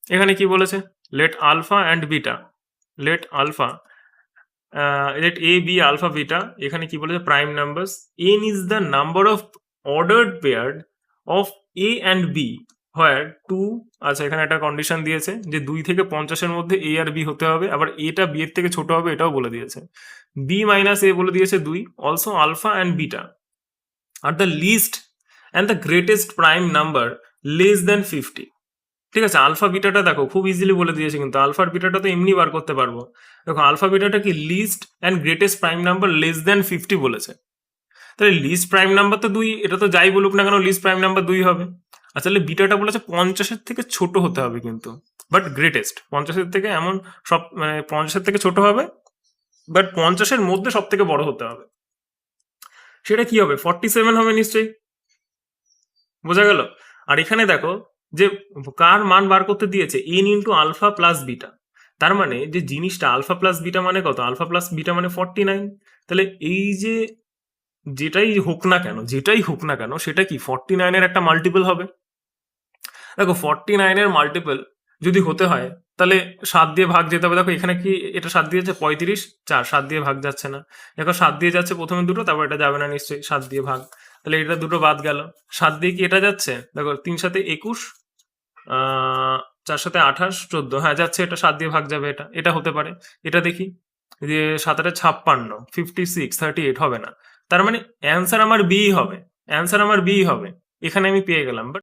এখানে কি বলেছে, let alpha and beta, let alpha let A B alpha beta, এখানে কি বলেছে prime numbers, n is the number of ordered pair of A and B where two, আচ্ছা এখানে একটা কন্ডিশন দিয়েছে যে 2 থেকে 50-এর মধ্যে এ আর বি হতে হবে, আবার এটা বি এর থেকে ছোট হবে এটাও বলে দিয়েছে, বি মাইনাস এ বলে দিয়েছে 2, অলসো আলফা অ্যান্ড বিটা আর the list and the greatest prime number less than 50। ঠিক আছে, আলফা বিটাটা দেখো খুব ইজিলি বলে দিয়েছে, কিন্তু আলফার বিটাটা তো এমনি বার করতে পারবো। দেখো আলফা বিটাটা কি list and greatest prime number less than 50 বলেছে, তাহলে লিস্ট প্রাইম নাম্বার তো 2, এটা তো যাই বলুক না কেন লিস্ট প্রাইম নাম্বার 2 হবে। আর তাহলে বিটাটা বলেছে 50-এর থেকে ছোট হতে হবে কিন্তু, বাট গ্রেটেস্ট 50-এর থেকে এমন সব মানে 50-এর থেকে ছোট হবে, বাট 50-এর মধ্যে সব থেকে বড় হতে হবে। সেটা কি হবে, 47 হবে নিশ্চয়ই, বোঝা গেল। আর এখানে দেখো যে কার মান বার করতে দিয়েছে, n into alpha plus beta, তার মানে যে জিনিসটা আলফা প্লাস বিটা মানে কত, আলফা প্লাস বিটা মানে 49, তাহলে এই যে যেটাই হোক না কেন, যেটাই হোক না কেন সেটা কি 49-এর একটা মাল্টিপল হবে। দেখো 49-এর মাল্টিপল যদি হতে হয় তাহলে 7 দিয়ে ভাগ যেতে হবে। দেখো এখানে কি এটা 7 দিয়ে যাচ্ছে 35, 4 7 দিয়ে ভাগ যাচ্ছে না, দেখো 7 দিয়ে যাচ্ছে প্রথমে দুটো, তারপর এটা যাবে না নিশ্চয়ই 7 দিয়ে ভাগ, তাহলে এটা দুটো বাদ গেল। 7 দিয়ে কি এটা যাচ্ছে, দেখো 3 সাথে 21, 4 সাথে 28, 14, হ্যাঁ যাচ্ছে, এটা 7 দিয়ে ভাগ যাবে, এটা এটা হতে পারে। এটা দেখি যে 7 8 56, 56, 38 হবে না, তার মানে অ্যান্সার আমার বি হবে, অ্যান্সার আমার বি হবে, এখানে আমি পেয়ে গেলাম।